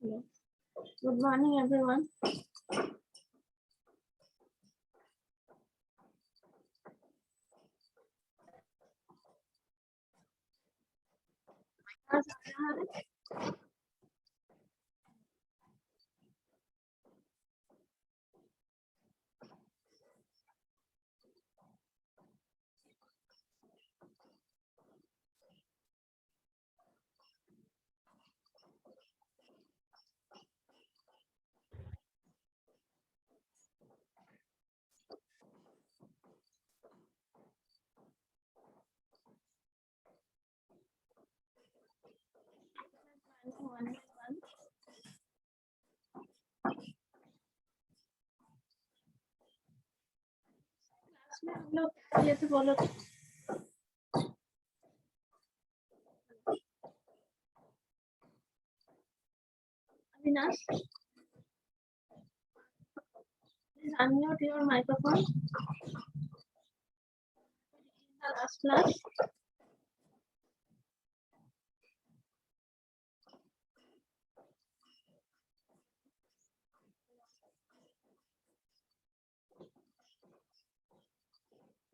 Hello. Good morning, everyone. आज आ रहा है? One by one. क्लास में हम लोग क्या किए थे बोलो तो? Avinash, please unmute your microphone. In the last class,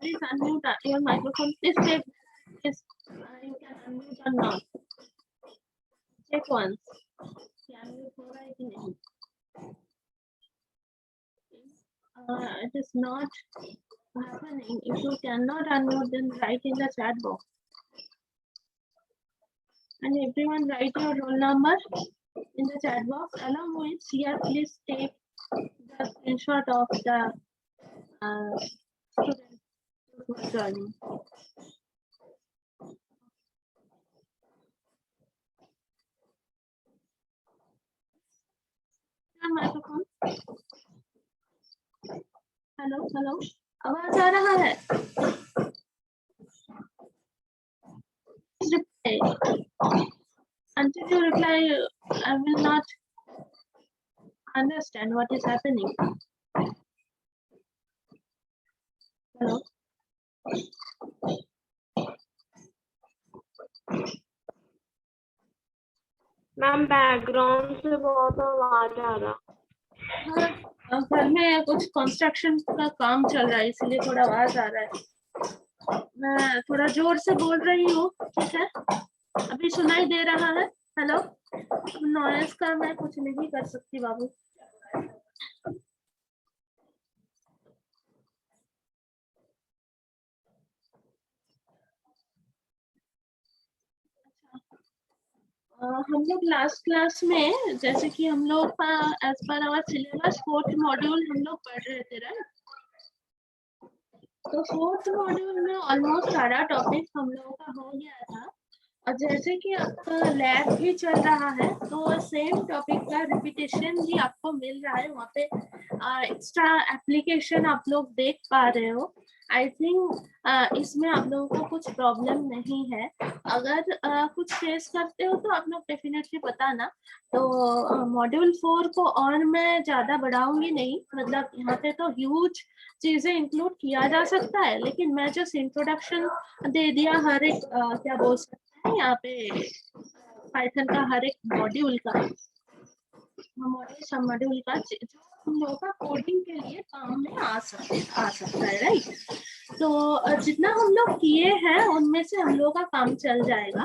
please unmute your microphone. Please check if you can unmute or not. Check once. क्या unmute हो रहा है कि नहीं? It is not happening. If you cannot unmute, then write in the chat box. And everyone write your roll number in the chat box. Along with here, please take the screenshot of the student who is joining. Microphone. Hello, hello. आवाज आ रहा है? Reply. Until you reply, I will not understand what is happening. Hello. Ma'am background से बहुत आवाज आ रहा। हाँ, घर में कुछ कंस्ट्रक्शन का काम चल रहा है, इसलिए थोड़ा आवाज आ रहा है। मैं थोड़ा जोर से बोल रही हूँ, ठीक है? अभी सुनाई दे रहा है? हेलो। नॉइस का मैं कुछ नहीं कर सकती बाबू। हम लोग लास्ट क्लास में जैसे कि हम लोग as per hour syllabus fourth module हम लोग पढ़ रहे थे, राइट? तो फोर्थ मॉड्यूल में ऑलमोस्ट सारा टॉपिक हम लोगों का हो गया था, और जैसे कि आपका लैब भी चल रहा है तो सेम टॉपिक का रिपीटेशन भी आपको मिल रहा है। वहाँ पे एक्स्ट्रा एप्लीकेशन आप लोग देख पा रहे हो। आई थिंक इसमें आप लोगों को कुछ प्रॉब्लम नहीं है। अगर कुछ फेस करते हो तो आप लोग डेफिनेटली बताना। तो मॉड्यूल 4 को और मैं ज़्यादा बढ़ाऊंगी नहीं, मतलब यहाँ पे तो ह्यूज चीज़ें इंक्लूड किया जा सकता है, लेकिन मैं जस्ट इंट्रोडक्शन दे दिया हर एक क्या बोल सकते हैं यहाँ पे पाइथन का हर एक मॉड्यूल का सब मॉड्यूल का जो हम लोगों का कोडिंग के लिए काम में आ सकता है, राइट? तो जितना हम लोग किए हैं उनमें से हम लोगों का काम चल जाएगा,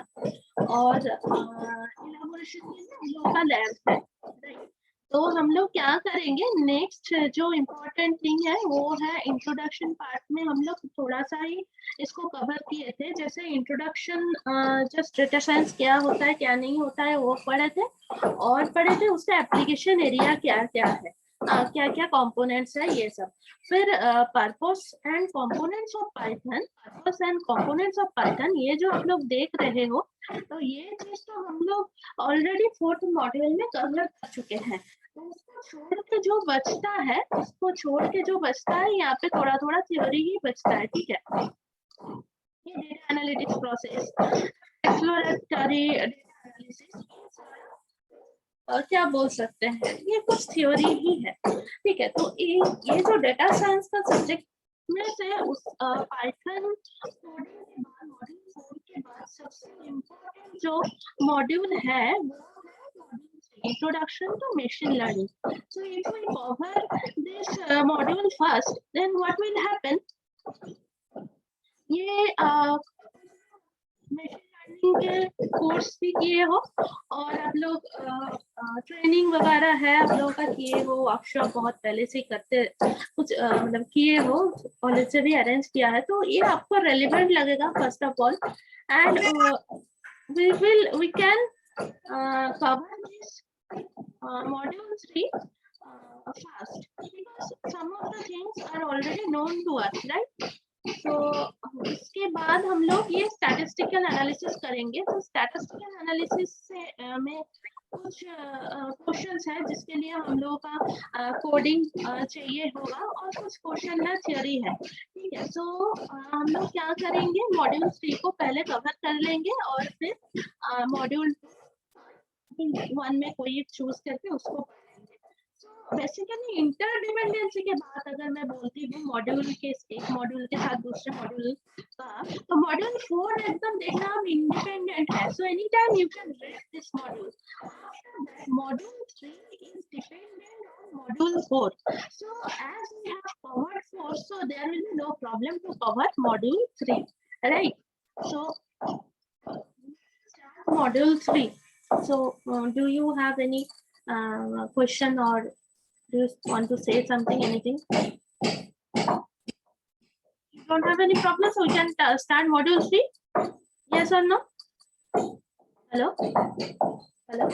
और इलाबोरेशन के लिए हम लोगों का लैब है, राइट? तो हम लोग क्या करेंगे, नेक्स्ट जो इम्पोर्टेंट थिंग है वो है इंट्रोडक्शन पार्ट में हम लोग थोड़ा सा ही इसको कवर किए थे। जैसे इंट्रोडक्शन जस्ट डेटा साइंस क्या होता है क्या नहीं होता है वो पढ़े थे, और पढ़े थे उससे एप्लीकेशन एरिया क्या क्या है, क्या क्या कंपोनेंट्स है ये सब। फिर purpose and components of Python, purpose and components of Python, ये जो आप लोग देख रहे हो, तो ये चीज तो हम लोग ऑलरेडी फोर्थ मॉड्यूल में कवर कर चुके हैं। तो उसको छोड़ के जो बचता है, उसको छोड़ के जो बचता है, यहाँ पे थोड़ा थोड़ा थ्योरी ही बचता है, ठीक है? ये data analytics process, exploratory data analysis, क्या बोल सकते हैं, ये कुछ थ्योरी ही है, ठीक है? तो ये जो डेटा साइंस का सब्जेक्ट में से उस पाइथन कोडिंग के बाद मॉड्यूल 4 के बाद सबसे इम्पोर्टेंट जो मॉड्यूल है वो है module 3, introduction to machine learning. So if we cover this module first, then what will happen? ये machine learning के कोर्स भी किए हो और आप लोग ट्रेनिंग वगैरह है आप लोगों का किए हो, वर्कशॉप बहुत पहले से करते कुछ मतलब किए हो, कॉलेज से भी अरेंज किया है, तो ये आपको रेलिवेंट लगेगा first of all. And we can cover this module 3 fast because some of the things are already known to us, right? तो इसके बाद हम लोग ये स्टैटिस्टिकल एनालिसिस करेंगे. तो स्टैटिस्टिकल एनालिसिस से में कुछ क्वेश्चंस है जिसके लिए हम लोगों का कोडिंग चाहिए होगा और कुछ क्वेश्चन है थियोरी है, ठीक है. सो हम लोग क्या करेंगे, मॉड्यूल 3 को पहले कवर कर लेंगे और फिर मॉड्यूल 1 में कोई चूज करके उसको पढ़ेंगे. सो बेसिकली इंटरडिपेंडेंसी के बाद अगर मैं बोलती हूँ मॉड्यूल के एक मॉड्यूल के साथ दूसरे मॉड्यूल का, तो मॉड्यूल 4 एकदम देखना आप इंडिपेंडेंट है. So any time you can read this module. Module 3 is dependent on module 4. So as we have covered 4, so there will be no problem to cover module 3, right? So module 3. So do you have any question or do you want to say something, anything? You don't have any problems, so we can start module 3. Yes or no? Hello? Hello?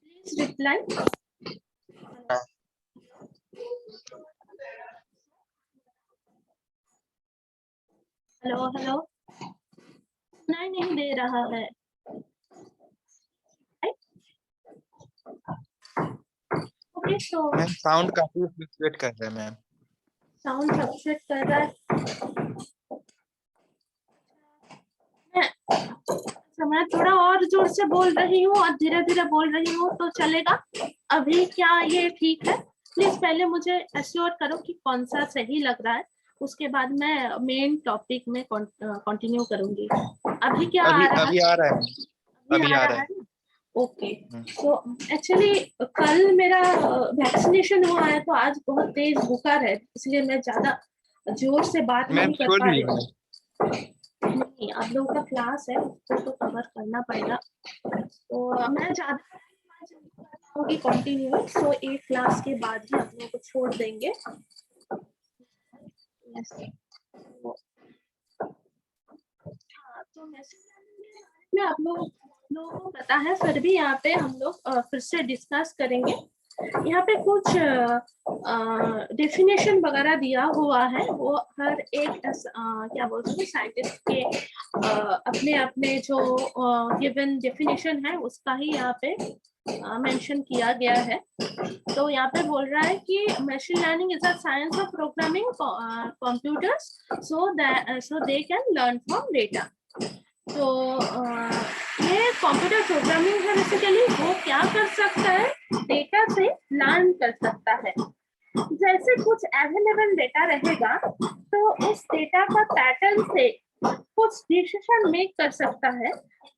Please reply. Hello, hello. नहीं दे रहा है. Okay, so ma'am sound काफी fluctuate कर रहा है ma'am. Sound fluctuate कर रहा है. मैं थोड़ा और जोर से बोल रही हूँ और धीरे धीरे बोल रही हूँ तो चलेगा. अभी क्या ये ठीक है? प्लीज पहले मुझे एश्योर करो कि कौन सा सही लग रहा है, उसके बाद मैं मेन टॉपिक में कंटिन्यू करूंगी. अभी क्या अभी आ रहा अभी है? आ रहा है. अभी आ रहा है. ओके. तो एक्चुअली कल मेरा वैक्सीनेशन हुआ है तो आज बहुत तेज बुखार है, इसलिए मैं ज्यादा जोर से बात मैम नहीं कर छोड़ पा रही दीजिए. हूँ. नहीं, आप लोगों का क्लास है उसको तो कवर करना पड़ेगा, तो मैं ज्यादा होगी कंटिन्यू. सो एक क्लास के बाद ही आप लोगों को छोड़ देंगे. Yes. तो मैसेज आप लोगों को पता है, फिर भी यहाँ पे हम लोग फिर से डिस्कस करेंगे. यहाँ पे कुछ डेफिनेशन वगैरह दिया हुआ है, वो हर एक क्या बोलते हैं साइंटिस्ट के अपने अपने जो गिवन डेफिनेशन है उसका ही यहाँ पे मेंशन किया गया है. तो यहाँ पे बोल रहा है कि machine learning is a science of programming computers so they can learn from data. तो ये कंप्यूटर प्रोग्रामिंग है बेसिकली. वो क्या कर सकता है, डेटा से लर्न कर सकता है. जैसे कुछ अवेलेबल डेटा रहेगा तो उस डेटा का पैटर्न से कुछ डिसीजन मेक कर सकता है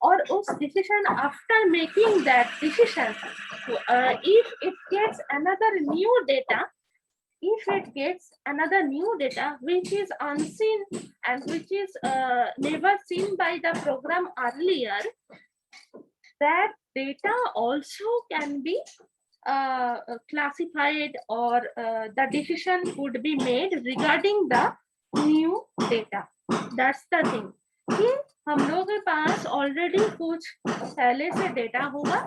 और उस decision after making that decision if it gets another new data which is unseen and which is never seen by the program earlier, that data also can be classified or the decision could be made regarding the new data. That's the thing कि हम लोगों के पास already कुछ पहले से data होगा,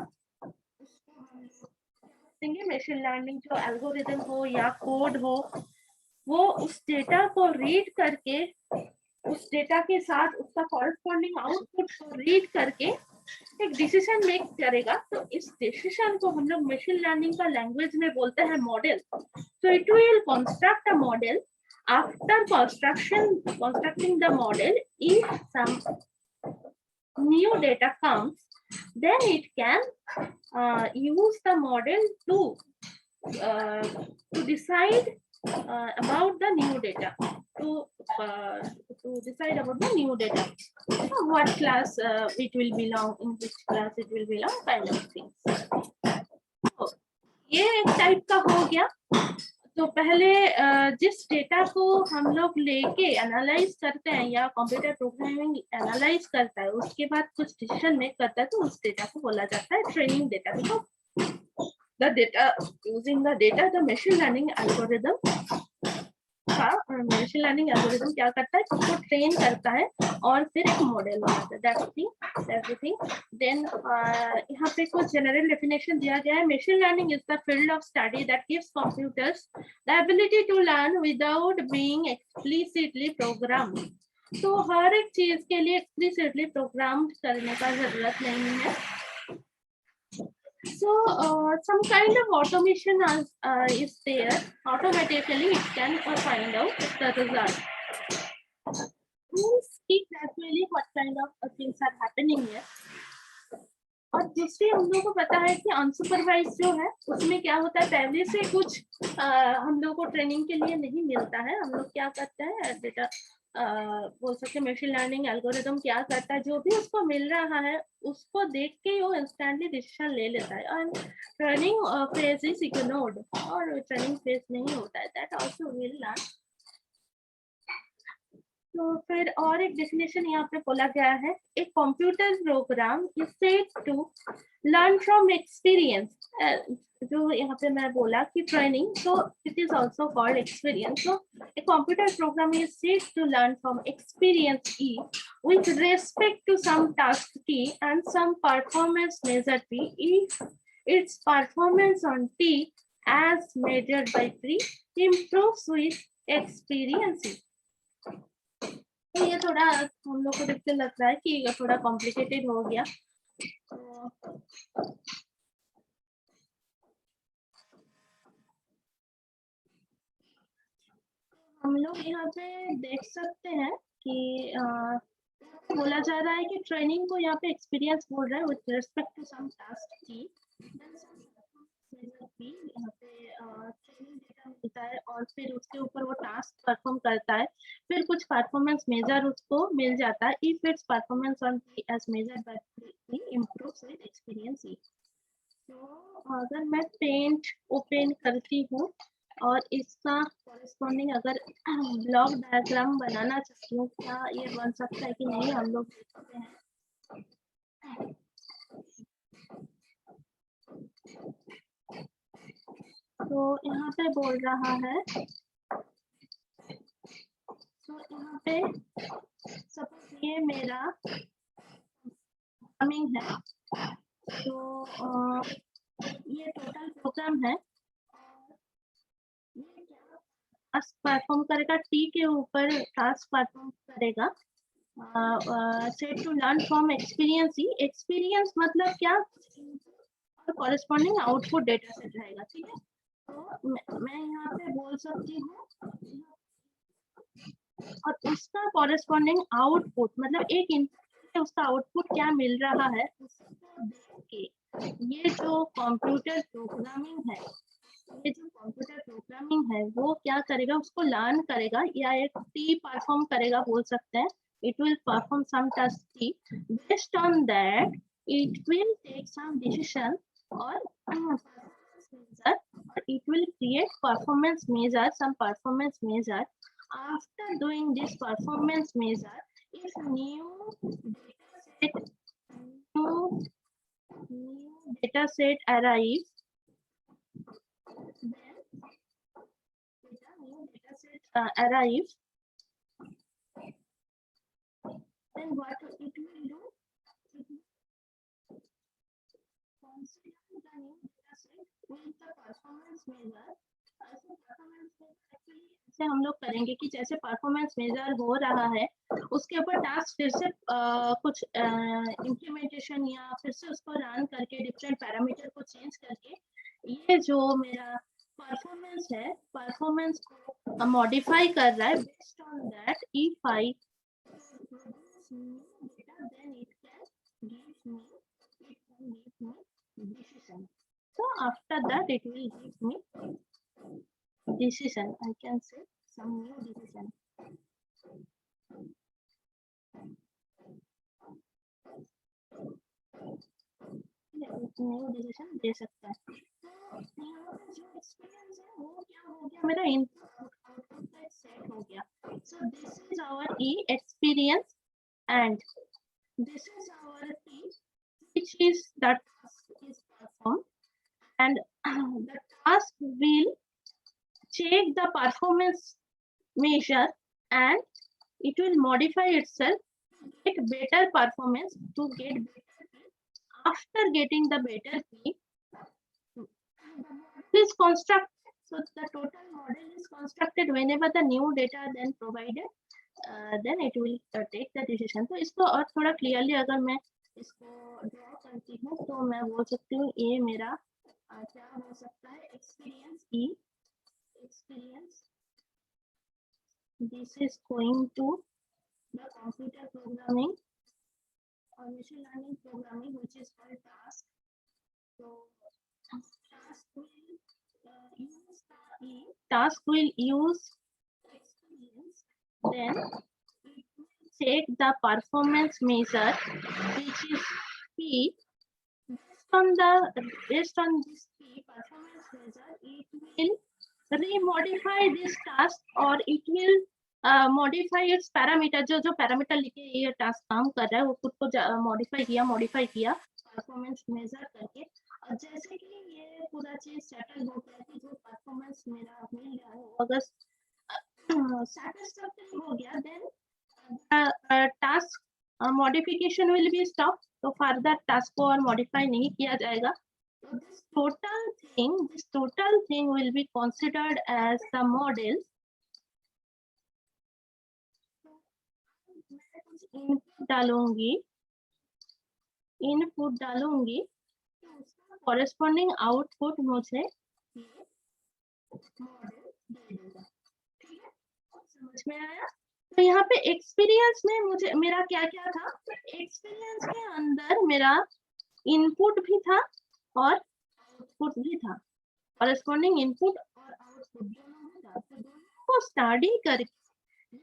machine learning जो algorithm हो या कोड हो, वो उस डेटा को रीड करके उस डेटा के साथ उसका कॉरेस्पॉन्डिंग आउटपुट को रीड करके एक डिसीजन मेक करेगा. तो इस डिसीजन को हम लोग मशीन लर्निंग का लैंग्वेज में बोलते हैं model. So it will construct a model. After constructing the model, if some new data comes, then it can use the model to decide about the new data. to decide about the new data. What class it will belong, in which class it will belong, kind of things. तो ये एक type का हो गया. तो पहले जिस data को हम लोग लेके एनालाइज करते हैं या कंप्यूटर प्रोग्रामिंग एनालाइज करता है, उसके बाद कुछ डिसीजन मेक करता है, तो उस डेटा को बोला जाता है ट्रेनिंग डेटा. तो the data using the data the machine learning algorithm का मशीन लर्निंग एल्गोरिदम क्या करता है, उसको ट्रेन करता है और फिर एक मॉडल बनाता है. That's everything. देन यहाँ पे कुछ जनरल डेफिनेशन दिया गया है. Machine learning is the field of study that gives computers the ability to learn without being explicitly programmed. तो हर एक चीज के लिए एक्सप्लिसिटली प्रोग्राम करने का जरूरत नहीं है. So some kind of automation is there. Automatically it can find out the result. Means see gradually what kind of things are happening here. और दूसरी हम लोग को पता है कि अनसुपरवाइज जो है उसमें क्या होता है, पहले से कुछ हम लोग को ट्रेनिंग के लिए नहीं मिलता है. हम लोग क्या करते हैं, डेटा बोल सकते हैं मशीन लर्निंग एल्गोरिदम क्या करता है, जो भी उसको मिल रहा है उसको देख के वो इंस्टेंटली डिसीजन ले लेता है. और ट्रेनिंग फेज इज इग्नोर्ड, और ट्रेनिंग फेज नहीं होता है. That also will learn. तो फिर और एक डेफिनेशन यहाँ पे बोला गया है, a computer program is said to learn from experience. जो यहाँ पे मैं बोला कि training, so it is also called experience. So a computer program is said to learn from experience E with respect to some task T and some performance measure P if its performance on T as measured by T improves with experience. तो ये थोड़ा हम लोग को देख के लग रहा है कि ये थोड़ा कॉम्प्लिकेटेड हो गया. हम लोग यहाँ पे देख सकते हैं कि बोला जा रहा है कि ट्रेनिंग को यहाँ पे एक्सपीरियंस बोल रहा है with respect to some task की. यहाँ पे ट्रेनिंग डेटा मिलता है और फिर उसके ऊपर वो टास्क परफॉर्म करता है, फिर कुछ परफॉर्मेंस मेजर उसको मिल जाता है. If its performance on T as measured by T improves with experience. तो अगर मैं पेंट ओपन करती हूँ और इसका कॉरेस्पॉन्डिंग अगर ब्लॉक डायग्राम बनाना चाहती हूँ, क्या ये बन सकता है कि नहीं, हम लोग देखते हैं. तो यहाँ पे बोल रहा है, तो यहाँ पे सपोज ये मेरा प्रोग्रामिंग है. तो ये टोटल प्रोग्राम है. टास्क परफॉर्म करेगा, टी के ऊपर टास्क परफॉर्म करेगा. Said to learn from experience. ही एक्सपीरियंस मतलब क्या, कॉरेस्पॉन्डिंग आउटपुट डेटा सेट रहेगा. ठीक है. तो मैं यहाँ पे बोल सकती हूँ और उसका कॉरेस्पॉन्डिंग आउटपुट मतलब एक इनपुट है, उसका आउटपुट क्या मिल रहा है उसको देख के ये जो कंप्यूटर प्रोग्रामिंग है, ये जो कंप्यूटर प्रोग्रामिंग है वो क्या करेगा, उसको लर्न करेगा या एक टी परफॉर्म करेगा बोल सकते हैं. It will perform some task T. Based on that it will take some decision और it will create performance measure, some performance measure. After doing this performance measure, if new data set arrives, then new data set arrives, then what it will do? Consider the new data set with the performance measure. ऐसे हम लोग करेंगे कि जैसे performance major हो रहा है उसके ऊपर टास्क फिर से कुछ इम्प्लीमेंटेशन या फिर से उसको रन करके डिफरेंट पैरामीटर को चेंज करके ये जो मेरा परफॉर्मेंस है, परफॉर्मेंस को मॉडिफाई कर रहा है. Based on that if I then it can give me decision. So after that it will give me decision. I can say some new decision. New decision दे सकता है। तो यहाँ पे जो एक्सपीरियंस है वो क्या हो गया, मेरा इनपुट आउटपुट का सेट हो गया। So this is our E experience and this is our T, which is the task is performed, and the task will check the performance measure and it will modify itself to get better performance, to get better P. After getting the better P, the model is constructed. So the total model is constructed whenever the new data then provided, then it will take the decision. तो इसको और थोड़ा clearly अगर मैं इसको draw करती हूँ तो मैं बोल सकती हूँ ये मेरा क्या हो सकता है, experience E experience, this is going to the computer programming और machine learning programming which is called task. So task will use experience, then it will check the performance measure which is P. Based on this P performance measure, it will remodify this task or it will modify its parameter. जो parameter लिखे ये task काम कर रहा है वो खुद को मॉडिफाई किया परफॉर्मेंस मेजर करके। और जैसे कि ये पूरा चीज सेटल हो गया कि जो परफॉर्मेंस मेरा मिल रहा है वो अगर satisfactory हो गया, then task modification will be stopped. तो फर्दर टास्क को और मॉडिफाई नहीं किया जाएगा। So this total thing will be considered as the model. Input डालूंगी तो उसका कॉरेस्पॉन्डिंग आउटपुट मुझे मॉडल दे देगा। ठीक है, समझ में आया? तो यहाँ पे एक्सपीरियंस में मुझे मेरा क्या क्या था, एक्सपीरियंस के अंदर मेरा इनपुट भी था और आउटपुट भी था, कॉरेस्पॉन्डिंग इनपुट और आउटपुट दोनों भी था। तो दोनों को स्टडी करके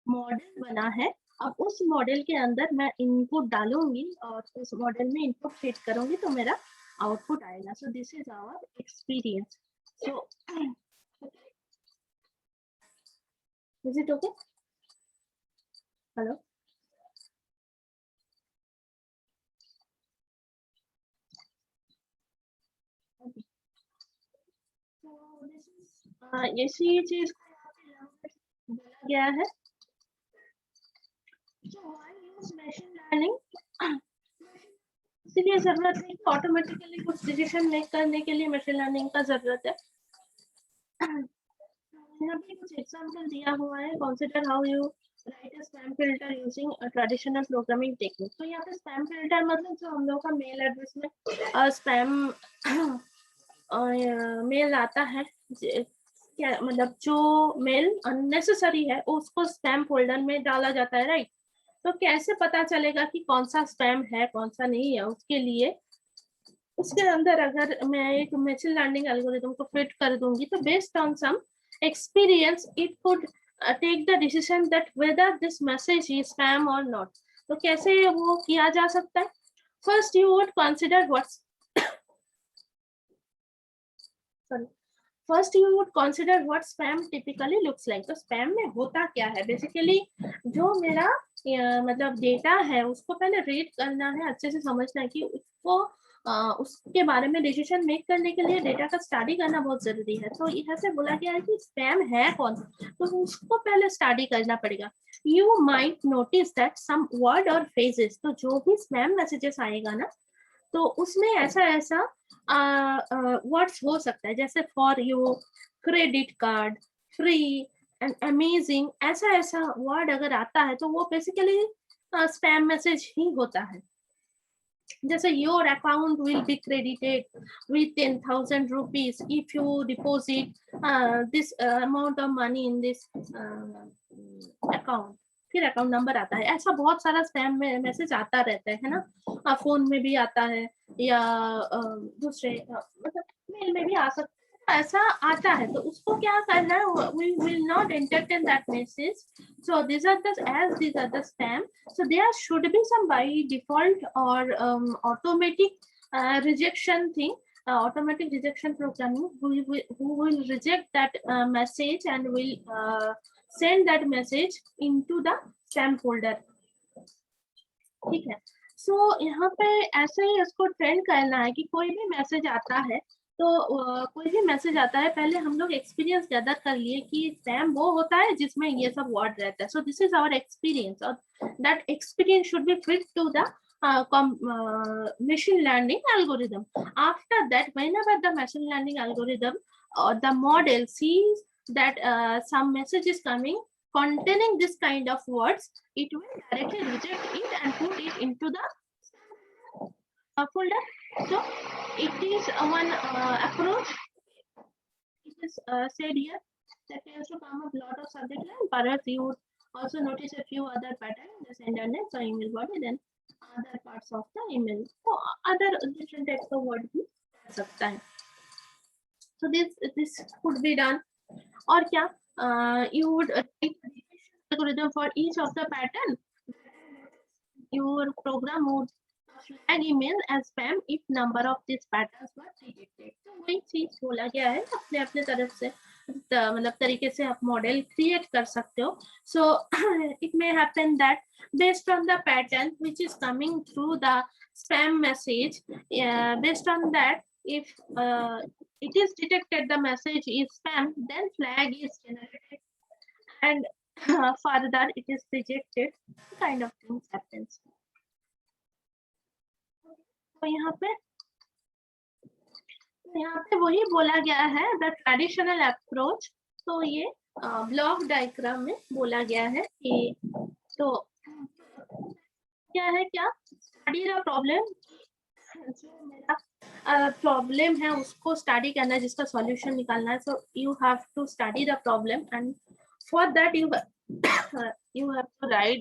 मॉडल बना है। अब उस मॉडल के अंदर मैं इनपुट डालूंगी और उस मॉडल में इनपुट फिट करूंगी तो मेरा आउटपुट आएगा। So this is our experience. So is it okay? Hello, इसी चीज को बोला गया है। मशीन लर्निंग इसलिए जरूरत है कि ऑटोमेटिकली कुछ डिसीजन मेक करने के लिए मशीन लर्निंग का जरूरत है। यहाँ पे कुछ एग्जांपल दिया हुआ है। Consider how you right a spam filter using a traditional programming technique. तो यहाँ पे स्पैम फिल्टर मतलब जो हम लोग का मेल एड्रेस में स्पैम मेल आता है, क्या मतलब जो मेल अननेसेसरी है उसको स्पैम फोल्डर में डाला जाता है, राइट? तो कैसे पता चलेगा कि कौन सा स्पैम है कौन सा नहीं है? उसके लिए उसके अंदर अगर मैं एक मशीन लर्निंग एल्गोरिथम को फिट कर दूंगी तो based on some experience it could take the decision that whether this message is spam और नॉट। तो कैसे वो किया जा सकता है? First you would consider what spam typically looks like. तो स्पैम में होता क्या है? बेसिकली जो मेरा मतलब डेटा है उसको पहले रीड करना है, अच्छे से समझना है कि उसको उसके बारे में डिसीजन मेक करने के लिए डेटा का स्टडी करना बहुत जरूरी है। तो यहाँ से बोला गया है कि स्पैम है कौन सा, तो उसको पहले स्टडी करना पड़ेगा। You might notice that some word और फ्रेजेस, तो जो भी स्पैम मैसेजेस आएगा ना तो उसमें ऐसा वर्ड्स हो सकता है जैसे for you, credit card, free and amazing, ऐसा वर्ड अगर आता है तो वो बेसिकली स्पैम मैसेज ही होता है। जैसे your account will be credited with 10,000 rupees if you deposit this amount of money in this account, फिर अकाउंट नंबर आता है। ऐसा बहुत सारा स्पैम मैसेज आता रहता है ना, फोन में भी आता है या दूसरे मतलब मेल में भी आ सकता है, ऐसा आता है। तो उसको क्या करना है, we will not entertain that message. So these are the spam. So there should be some by default or automatic rejection thing, automatic rejection programming, who will reject that message and will send that message into the spam folder. ठीक है. So यहाँ पे ऐसे ही इसको trend करना है कि कोई भी मैसेज आता है तो कोई भी मैसेज आता है पहले हम लोग एक्सपीरियंस गैदर कर लिए कि स्पैम वो होता है जिसमें ये सब वर्ड रहता है. So this is our experience और that experience should be fit to the machine learning algorithm. After that, whenever the machine learning algorithm or the model sees that some message is coming containing this kind of words, it will directly reject it and put it into the folder. So it is one approach. It is said here that you also come up lot of subject line. Perhaps you would also notice a few other patterns in the sender name, so email body, then other parts of the email. So other different types of word भी कर सकता है. So this could be done. और क्या? You would take algorithm for each of the pattern. Your program would flag email as spam if number of these patterns were detected. तो वही चीज बोला गया है अपने अपने तरफ से मतलब तरीके से आप मॉडल क्रिएट कर सकते हो. So it may happen that based on the pattern which is coming through the spam message, based on that, if it is detected the message is spam, then flag is generated and further it is rejected. Kind of things happens. तो यहाँ पे वही बोला गया है the traditional approach. तो ये block diagram में बोला गया है कि तो क्या है क्या स्टडी द प्रॉब्लम. जो मेरा प्रॉब्लम है उसको स्टडी करना है जिसका सॉल्यूशन निकालना है. So you have to study the problem and for that you have to write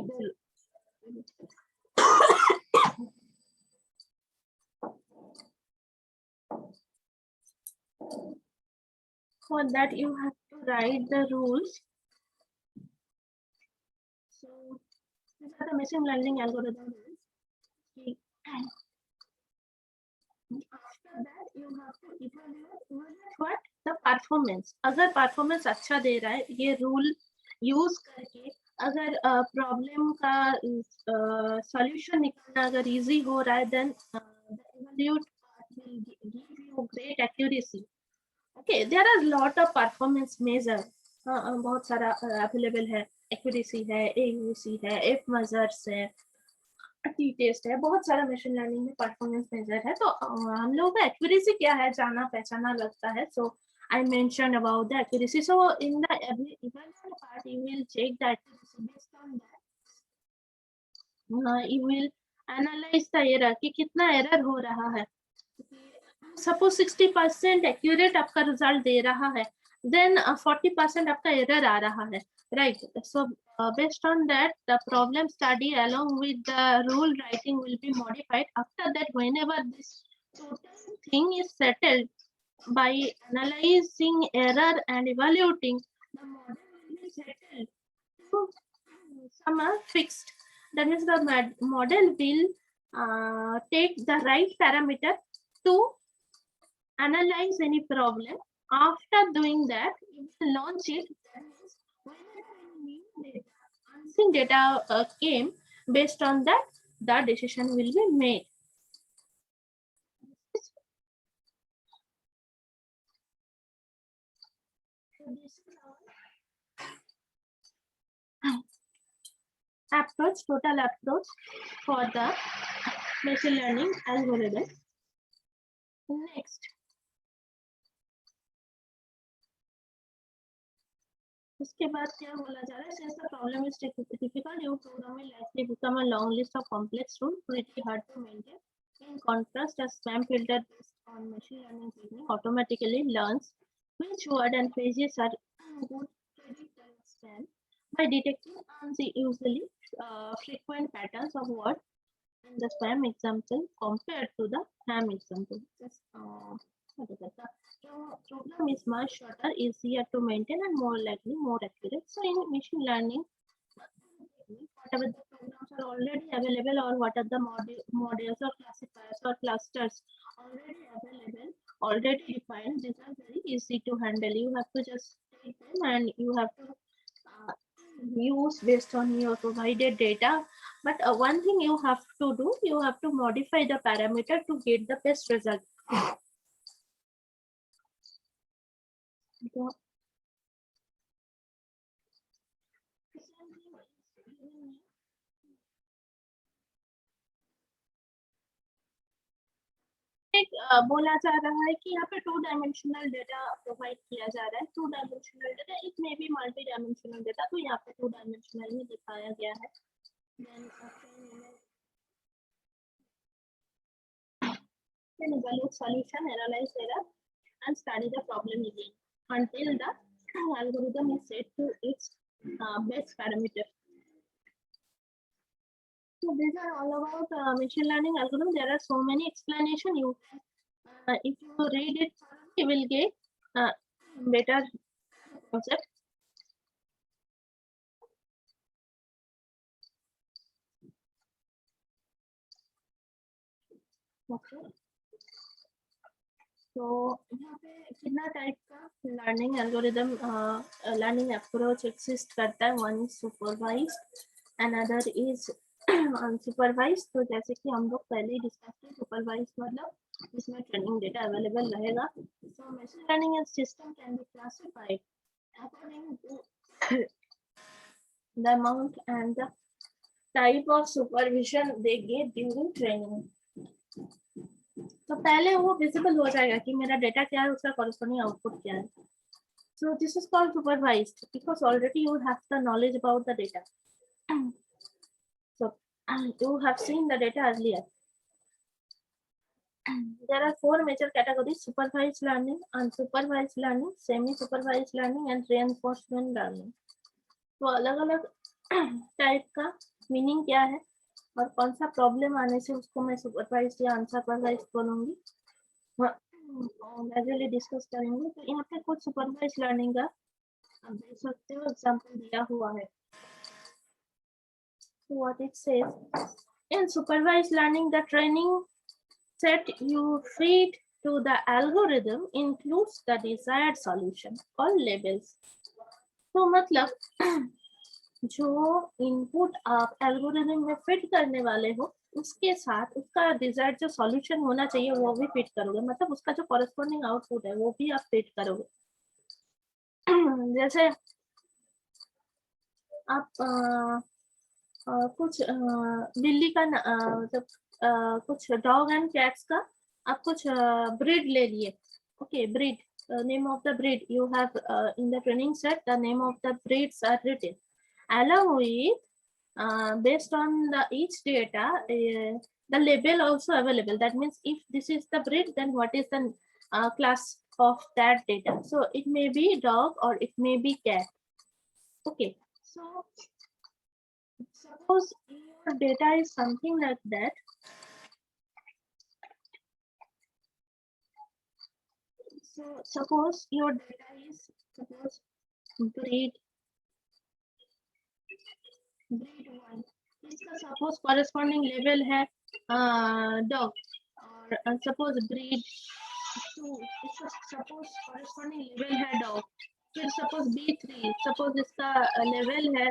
for that you have to write the rules. So these are the machine learning algorithm rules. After that you have to evaluate what the performance. अगर performance अच्छा दे रहा है ये rule use करके अगर problem का solution निकालना अगर easy हो रहा है then the evaluate part will give you great accuracy. Okay, there are lot of performance measure. बहुत सारा अवेलेबल है. एक्यूरेसी है, AUC है, F मेजर्स है, T-टेस्ट है, बहुत सारा मशीन लर्निंग में परफॉर्मेंस मेजर है. तो हम लोगों का एक्यूरेसी क्या है जाना पहचाना लगता है. सो I mentioned about the accuracy. So in the evaluation part, you will check the accuracy. Based on that, you will analyze the error कि कितना एरर हो रहा है. सपोज 60% एक्यूरेट आपका रिजल्ट दे रहा है then 40% आपका एरर आ रहा है, right? So based on that the problem study along with the rule writing will be modified. After that, whenever this total thing is settled by analyzing error and evaluating, the model will be settled to some are fixed. That means the model will take the right parameter to analyze any problem. After doing that, you will launch it. That means whenever any new unseen data came, based on that, the decision will be made. This is our approach, total approach for the machine learning algorithm. Next. उसके बाद क्या बोला जा रहा है? Since the problem is difficult, your program will likely become a long list of complex rules, pretty hard to maintain. In contrast, a spam filter based on machine learning technique automatically learns which word and phrases are good predictor of spam by detecting unusually frequent patterns of words in the spam example compared to the ham example. The program is much shorter, easier to maintain, and more likely more accurate. So in machine learning, whatever the programs are already available, or what are the models or classifiers or clusters already available, already defined. These are very easy to handle. You have to just take them and you have to use based on your provided data. But one thing you have to do, you have to modify the parameter to get the best result. बोला जा रहा है कि यहाँ पे 2 dimensional data provide किया जा रहा है. 2 dimensional data, it may be multi dimensional data, तो यहाँ पे 2 डायमेंशनल में दिखाया गया है. Then evaluate solution, analyze error, and study the problem again until the algorithm is set to its best parameter. So these are all about machine learning algorithm. There are so many explanation. You if you read it, you will get better concept. Okay. So यहाँ पे कितना type का learning algorithm learning approach exist करता है. One is supervised, another is unsupervised. तो जैसे कि हम लोग पहले ही डिस्कस किए, सुपरवाइज्ड मतलब इसमें ट्रेनिंग डेटा अवेलेबल रहेगा. So machine learning and system can be classified according to the amount and the type of supervision they get during training. तो पहले वो विजिबल हो जाएगा कि मेरा डेटा क्या है, उसका कॉरेस्पॉन्डिंग आउटपुट क्या है. So this is called supervised because already you have the knowledge about the data. So you have seen the data earlier. There are 4 major categories: supervised learning, unsupervised learning, semi-supervised learning, and reinforcement learning. तो अलग-अलग type का meaning क्या है और कौन सा problem आने से उसको मैं सुपरवाइज्ड या अनसुपरवाइज्ड बोलूंगी, ग्रेजुअली डिस्कस करेंगे. तो यहाँ पे कुछ सुपरवाइज्ड लर्निंग का आप देख सकते हो एग्जांपल दिया हुआ है. So what it says, in supervised learning, the training set you feed to the algorithm includes the desired solution or labels. तो मतलब जो इनपुट आप एल्गोरिथम में फिट करने वाले हो, उसके साथ उसका डिजायर्ड जो सॉल्यूशन होना चाहिए वो भी फिट करोगे. मतलब उसका जो कॉरेस्पॉन्डिंग आउटपुट है वो भी आप फिट करोगे. जैसे आप कुछ बिल्ली का मतलब कुछ डॉग एंड कैट्स का आप कुछ ब्रीड ले लिए. Okay, breed, name of the breed you have in the training set, the name of the breeds are written along with based on the each data the label also available. That means if this is the breed, then what is the class of that data. So it may be dog or it may be cat. Okay, so suppose your data is something like that. So suppose your data is breed 1. इसका suppose corresponding level है dog, और suppose breed 2, इसका suppose corresponding level है dog. फिर suppose B3, suppose इसका level है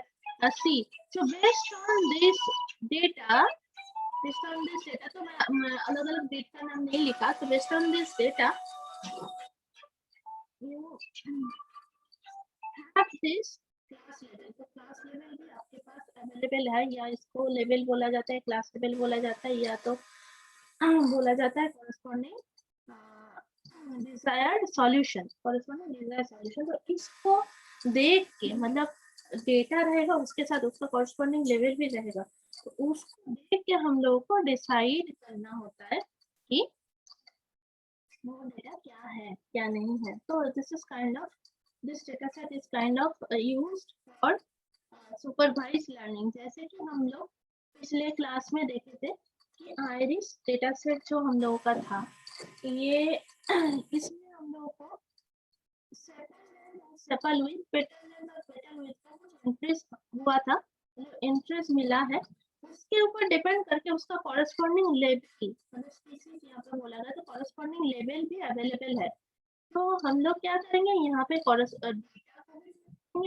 C. So based on this data, तो मैं अलग-अलग breed का नाम नहीं लिखा. तो based on this data, you have this class level. तो क्लास लेवल भी आपके पास अवेलेबल है, या इसको लेवल बोला जाता है, क्लास लेवल बोला जाता है, या तो बोला जाता है corresponding desired solution. Corresponding desired solution. तो इसको देख के मतलब डेटा रहेगा, उसके साथ उसका कॉरेस्पॉन्डिंग लेवल भी रहेगा. तो उसको देख के हम लोगों को डिसाइड करना होता है कि वो डेटा क्या है क्या नहीं है. तो this is kind of this data set is kind of used for supervised learning. जैसे कि हम लोग पिछले क्लास में देखे थे कि आयरिस डेटा सेट जो हम लोगों का था, ये इसमें हम लोगों को सेपल विथ पेटल विथ का कुछ इंटरेस्ट हुआ था. जो इंटरेस्ट मिला है वो इसके ऊपर डिपेंड करके उसका कॉरेस्पॉन्डिंग लेबल, मतलब स्पीशीज यहाँ पे बोला गया तो कॉरेस्पॉन्डिंग लेबल भी अवेलेबल है। तो हम लोग क्या करेंगे यहाँ पे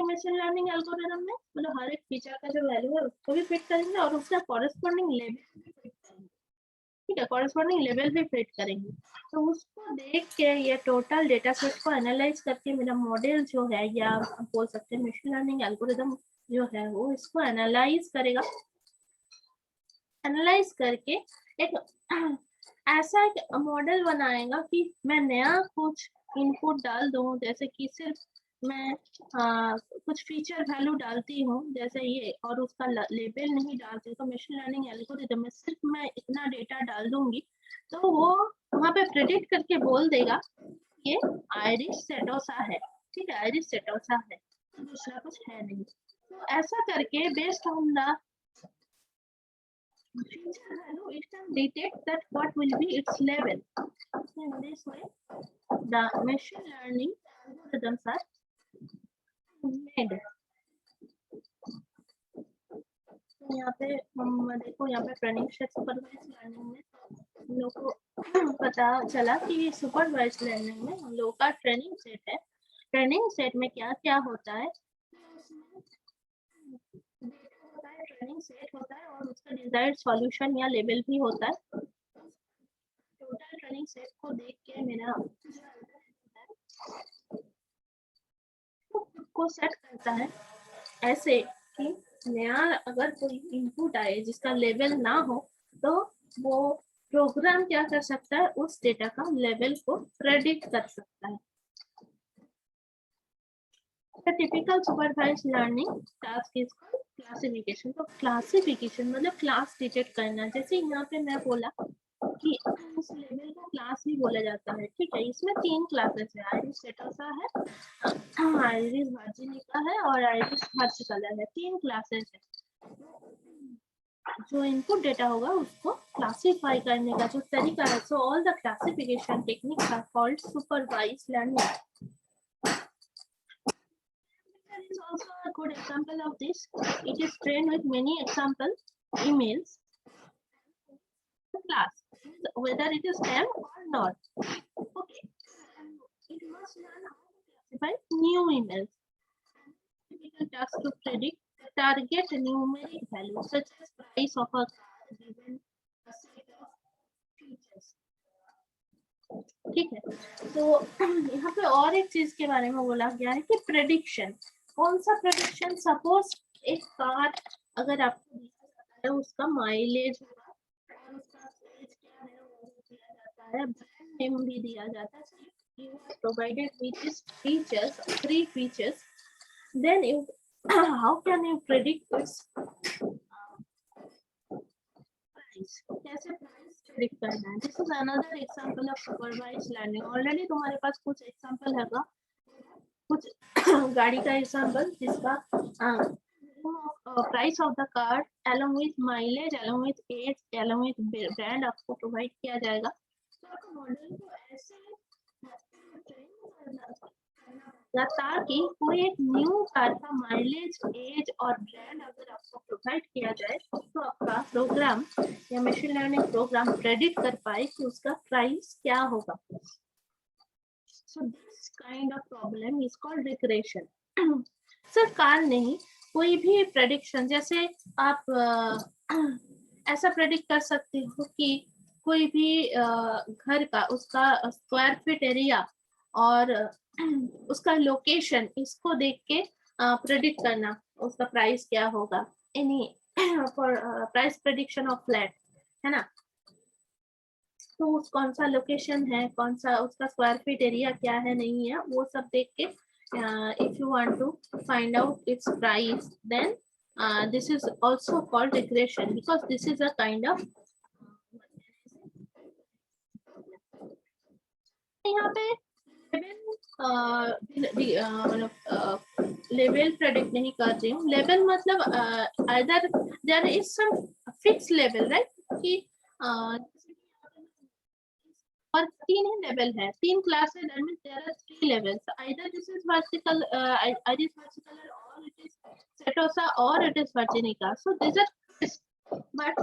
मशीन लर्निंग एल्गोरिथम में, मतलब हर एक फीचर का जो वैल्यू है उसको भी फिट करेंगे और उसका कॉरेस्पॉन्डिंग लेबल भी फिट करेंगे। ठीक है, कॉरेस्पॉन्डिंग लेवल भी फिट करेंगे। तो उसको देख के ये टोटल डेटा सेट को एनालाइज करके मेरा मॉडल जो है, या आप बोल सकते हैं मशीन लर्निंग एल्गोरिथम जो है, वो इसको एनालाइज करेगा। एनालाइज करके एक ऐसा एक मॉडल बनाएगा कि मैं नया कुछ इनपुट डाल दूं, जैसे कि सिर्फ मैं कुछ फीचर वैल्यू डालती हूँ जैसे ये, और उसका लेबल नहीं डालती, तो मशीन लर्निंग एल्गोरिथम में सिर्फ मैं इतना डेटा डाल दूंगी तो वो वहाँ पे प्रेडिक्ट करके बोल देगा ये आयरिश सेटोसा है। ठीक है, आयरिश सेटोसा है, दूसरा कुछ है नहीं। तो ऐसा करके based on the feature value, it can detect that what will be its level. So in this way, the machine learning algorithms are made. तो यहाँ पे हम देखो, यहाँ पे ट्रेनिंग सेट सुपरवाइज लर्निंग में हम लोग को पता चला कि सुपरवाइज लर्निंग में हम लोग का ट्रेनिंग सेट है। ट्रेनिंग सेट में क्या क्या होता है, ट्रेनिंग सेट होता है और उसका डिजायर्ड सॉल्यूशन या लेवल भी होता है। टोटल ट्रेनिंग सेट को देख के मेरा को सेट करता है ऐसे कि नया अगर कोई इनपुट आए जिसका लेवल ना हो तो वो प्रोग्राम क्या कर सकता है, उस डेटा का लेवल को प्रेडिक्ट कर सकता है। Typical supervised learning task is classification. तो क्लासिफिकेशन मतलब क्लास डिटेक्ट करना। जैसे यहाँ पे मैं बोला कि उस लेवल को क्लास भी बोला जाता है। ठीक है, इसमें 3 क्लासेस है, आयरिश सेटोसा है, आयरिश वर्जिनिका है और आयरिश हर्षकलर है। 3 क्लासेस है। जो इनपुट डेटा होगा उसको क्लासिफाई करने का जो तरीका है, so all the classification techniques are called supervised learning. Is also a good example of this. It is trained with many example emails class, whether it is them or not. Okay, it must learn how to classify new emails. Typical task to predict the target numeric value such as price of a car given a set of features. ठीक है, तो यहाँ पे और एक चीज के बारे में बोला गया है कि प्रेडिक्शन। कौन सा प्रेडिक्शन? सपोज एक कार अगर आपको दिया जाता है, उसका माइलेज होगा और उसका एज क्या है वो दिया जाता है, ब्रांड नेम भी दिया जाता है, you are provided with these features, 3 features, then you how can you predict its price? कैसे प्राइस प्रेडिक्ट करना है? This is another example of supervised learning. Already तुम्हारे पास कुछ एग्जांपल हैगा, कुछ गाड़ी का एग्जांपल जिसका price of the car along with mileage, along with age, along with brand आपको प्रोवाइड किया जाएगा। तो आपको मॉडल को ऐसे ताकि कोई एक न्यू कार का माइलेज, एज और ब्रांड अगर आपको प्रोवाइड किया जाए तो आपका प्रोग्राम या मशीन लर्निंग प्रोग्राम प्रेडिक्ट कर पाए कि उसका प्राइस क्या होगा। So this kind of problem is called regression. सिर्फ कार नहीं, कोई भी प्रेडिक्शन, जैसे आप ऐसा प्रेडिक्ट कर सकते हो कि कोई भी घर का उसका स्क्वायर फीट एरिया और उसका लोकेशन, इसको देख के प्रेडिक्ट करना उसका प्राइस क्या होगा। Any for price prediction of flat है ना, तो कौन सा लोकेशन है, कौन सा उसका स्क्वायर फीट एरिया क्या है, नहीं है, वो सब देख के if you want to find out its price, then this is also called regression because this is a kind of यहाँ पे लेवल प्रेडिक्ट नहीं कर रही हूँ। लेवल मतलब either there is some fixed level, right, कि और 3 ही लेवल है, 3 क्लास है, that means there are 3 levels, either this is vertical, iris vertical, और इट इज सेटोसा, और it is virginica. So this are but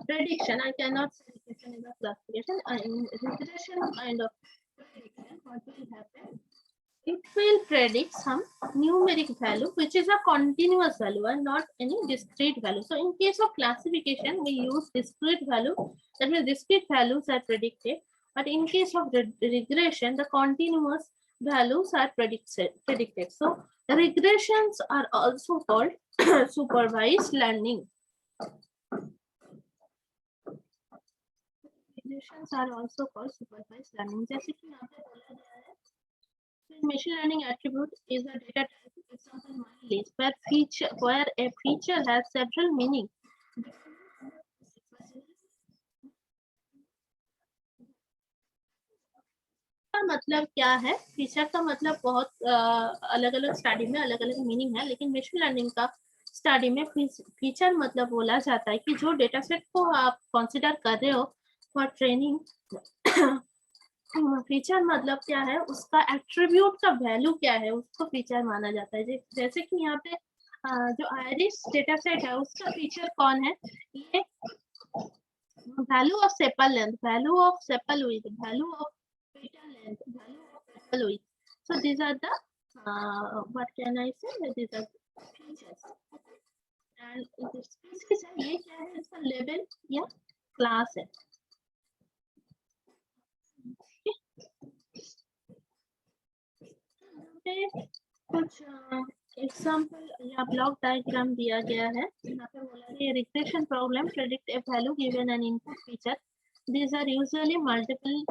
prediction, I cannot say regression is a classification. In regression kind of prediction, what will happen? It will predict some numeric value which is a continuous value and not any discrete value. So in case of classification, we use discrete value. That means discrete values are predicted. But in case of regression, the continuous values are predicted. So regressions are also called supervised learning. Regressions are also called supervised learning. जैसे कि यहाँ पे बोला गया है, machine learning attribute is a data type, example list, where a feature has several meaning. का मतलब क्या है? फीचर का मतलब बहुत अलग अलग स्टडी में अलग अलग मीनिंग है, लेकिन मशीन लर्निंग का स्टडी में फीचर मतलब बोला जाता है कि जो डेटा सेट को आप कंसीडर कर रहे हो फॉर ट्रेनिंग, फीचर मतलब क्या है, उसका एट्रीब्यूट का वैल्यू क्या है, उसको फीचर माना जाता है। जैसे कि यहाँ पे जो आयरिस डेटा सेट है उसका फीचर कौन है? ये value of sepal length, value of sepal width, value of petal length, value of petal width. So these are the what can I say? These are features. And this species है, ये क्या है? इसका level या class है। कुछ example या block diagram दिया गया है। यहाँ पे बोला है regression problem predict A value given an input feature. These are usually multiple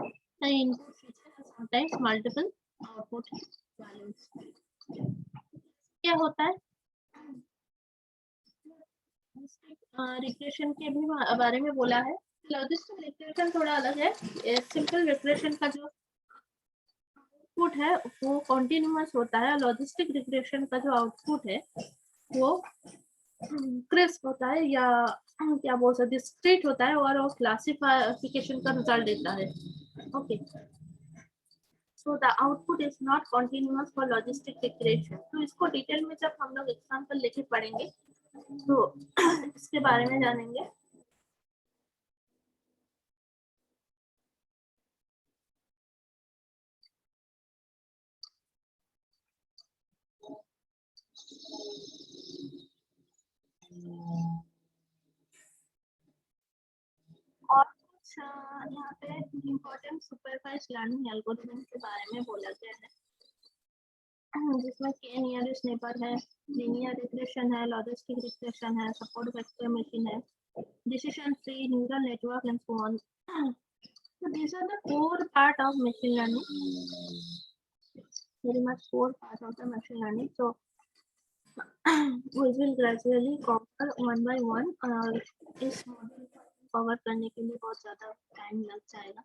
input feature and sometimes multiple output values. क्या होता है? रिग्रेशन के भी बारे में बोला है। लॉजिस्टिक रिग्रेशन थोड़ा अलग है। सिंपल रिग्रेशन का जो आउटपुट है वो कॉन्टिन्यूअस होता है। लॉजिस्टिक रिग्रेशन का जो आउटपुट है वो क्रिस्प होता है या क्या बोल सकते डिस्क्रीट होता है और वो क्लासिफिकेशन का रिजल्ट देता है। Okay, so the output is not continuous for logistic regression. तो इसको डिटेल में जब हम लोग एग्जांपल लेके पढ़ेंगे तो इसके बारे में जानेंगे। और कुछ यहाँ पे इम्पोर्टेंट सुपरवाइज्ड लर्निंग एल्गोरिथम के बारे में बोला गया है, जिसमें k नियरेस्ट नेबर है, लीनियर रिग्रेशन है, लॉजिस्टिक रिग्रेशन है, सपोर्ट वेक्टर मशीन है, decision tree, neural network and so on. So these are the core part of machine learning, very much core part of the machine learning. So we will gradually cover one by one. इस module को cover करने के लिए बहुत ज़्यादा time लग जाएगा।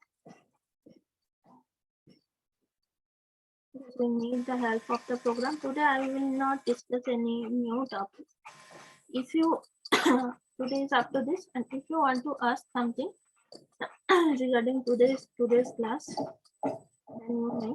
We need the help of the program. Today I will not discuss any new topic. If you today is up to this, and if you want to ask something regarding today's class, then you may.